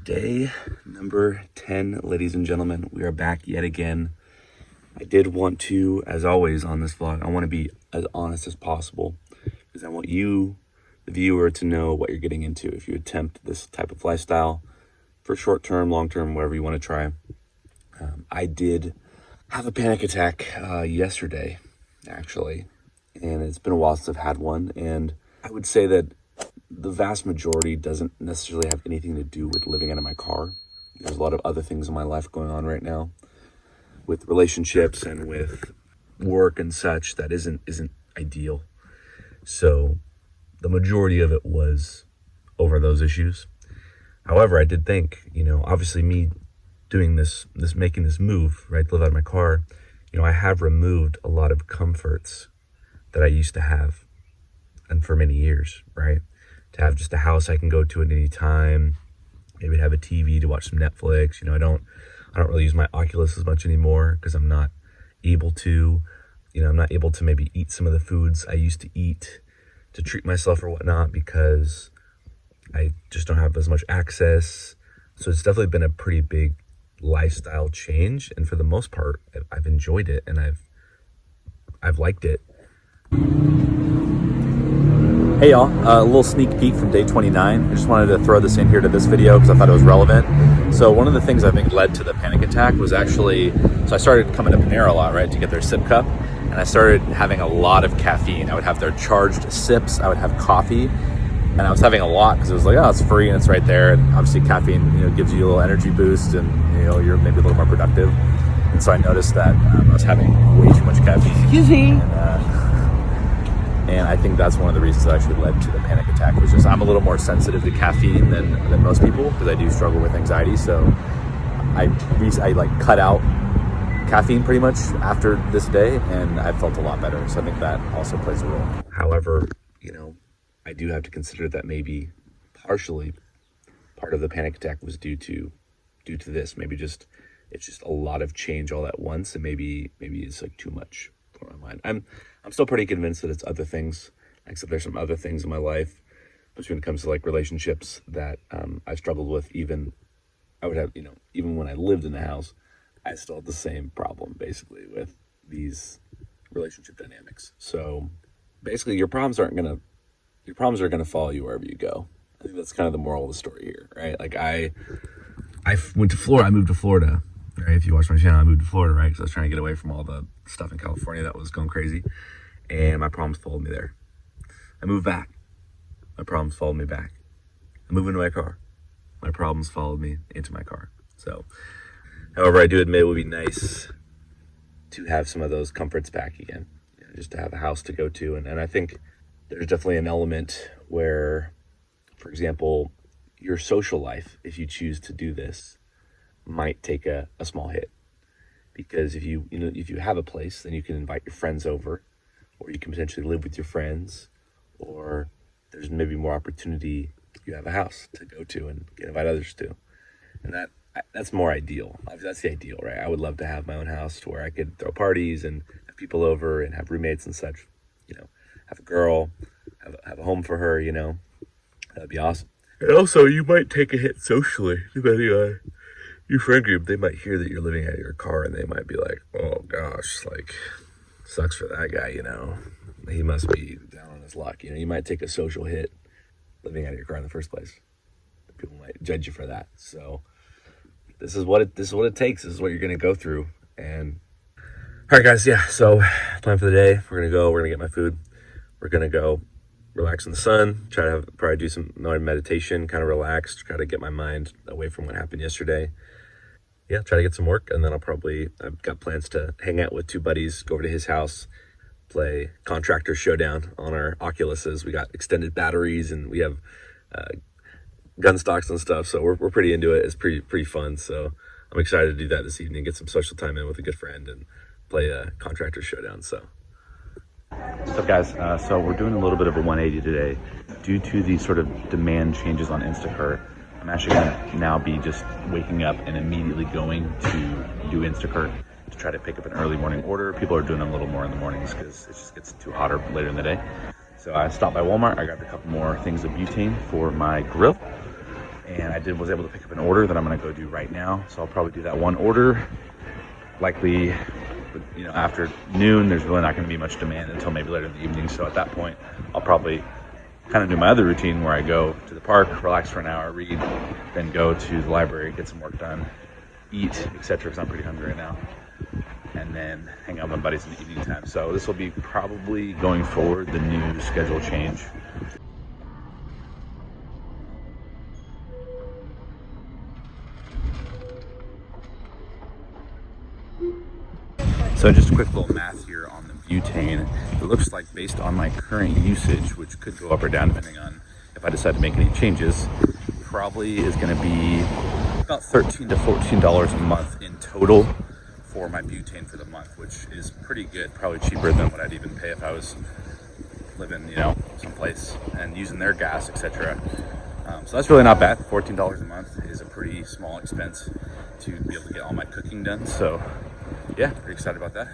Day number 10, ladies and gentlemen. We are back yet again. I did want to, as always on this vlog, I want to be as honest as possible because I want you, the viewer, to know what you're getting into if you attempt this type of lifestyle for short term, long term, whatever you want to try. I did have a panic attack yesterday, actually, and it's been a while since I've had one, and I would say that the vast majority doesn't necessarily have anything to do with living out of my car. There's a lot of other things in my life going on right now with relationships and with work and such that isn't ideal. So the majority of it was over those issues. However, I did think, obviously me doing this making this move, right, to live out of my car, I have removed a lot of comforts that I used to have and for many years, right? To have just a house I can go to at any time, maybe have a TV to watch some Netflix. I don't really use my Oculus as much anymore because I'm not able to, I'm not able to maybe eat some of the foods I used to eat to treat myself or whatnot because I just don't have as much access. So it's definitely been a pretty big lifestyle change, and for the most part, I've enjoyed it and I've liked it. Hey y'all, a little sneak peek from day 29. I just wanted to throw this in here to this video because I thought it was relevant. So one of the things I think led to the panic attack was actually, so I started coming to Panera a lot, right, to get their sip cup, and I started having a lot of caffeine. I would have their charged sips, I would have coffee, and I was having a lot because it was like, oh, it's free and it's right there, and obviously caffeine, gives you a little energy boost and, you're maybe a little more productive. And so I noticed that I was having way too much caffeine. Excuse me. And I think that's one of the reasons that actually led to the panic attack was just I'm a little more sensitive to caffeine than most people because I do struggle with anxiety. So I like cut out caffeine pretty much after this day, and I felt a lot better. So I think that also plays a role. However, I do have to consider that maybe partially part of the panic attack was due to this. Maybe it's just a lot of change all at once, and maybe it's like too much for my mind. I'm still pretty convinced that it's other things, except there's some other things in my life, especially when it comes to like relationships that I struggled with. Even when I lived in the house, I still had the same problem basically with these relationship dynamics. So basically your problems are gonna follow you wherever you go. I think that's kind of the moral of the story here, right? Like I went to Florida, I moved to Florida. Right? If you watch my channel, I moved to Florida, right? Because I was trying to get away from all the stuff in California that was going crazy. And my problems followed me there. I moved back. My problems followed me back. I moved into my car. My problems followed me into my car. So, however, I do admit it would be nice to have some of those comforts back again. Just to have a house to go to. And I think there's definitely an element where, for example, your social life, if you choose to do this, might take a small hit, because if you have a place, then you can invite your friends over, or you can potentially live with your friends, or there's maybe more opportunity. You have a house to go to and invite others to, and that's more ideal. That's the ideal, right? I would love to have my own house to where I could throw parties and have people over and have roommates and such. Have a girl, have a home for her. That'd be awesome. And also, you might take a hit socially, depending on your friend group. They might hear that you're living out of your car and they might be like, oh gosh, like, sucks for that guy, he must be down on his luck. You might take a social hit living out of your car in the first place. People might judge you for that. So this is what it takes. This is what you're going to go through. And all right, guys. Yeah. So plan for the day. We're going to get my food. We're going to go relax in the sun, try to probably do some meditation, kind of relax, try to get my mind away from what happened yesterday. Yeah, try to get some work, and then I've got plans to hang out with two buddies, go over to his house, play Contractor Showdown on our Oculuses. We got extended batteries, and we have gun stocks and stuff, so we're pretty into it. It's pretty fun, so I'm excited to do that this evening, get some social time in with a good friend, and play Contractor Showdown, so. What's up, guys? So we're doing a little bit of a 180 today. Due to the sort of demand changes on Instacart, I'm actually going to now be just waking up and immediately going to do Instacart to try to pick up an early morning order. People are doing them a little more in the mornings because it just gets too hotter later in the day. So I stopped by Walmart. I grabbed a couple more things of butane for my grill. and I was able to pick up an order that I'm gonna go do right now. So I'll probably do that one order, likely, you know, after noon. There's really not gonna be much demand until maybe later in the evening. So at that point, I'll probably kind of do my other routine where I go to the park, relax for an hour, read, then go to the library, get some work done, eat, etc. because I'm pretty hungry right now, and then hang out with my buddies in the evening time. So this will be probably, going forward, the new schedule change. So just a quick little math here on the butane. It looks like, based on my current usage, which could go up or down depending on if I decide to make any changes, probably is going to be about $13 to $14 a month in total for my butane for the month, which is pretty good. Probably cheaper than what I'd even pay if I was living, you know, someplace and using their gas, etc. So that's really not bad. $14 a month is a pretty small expense to be able to get all my cooking done. So yeah, pretty excited about that.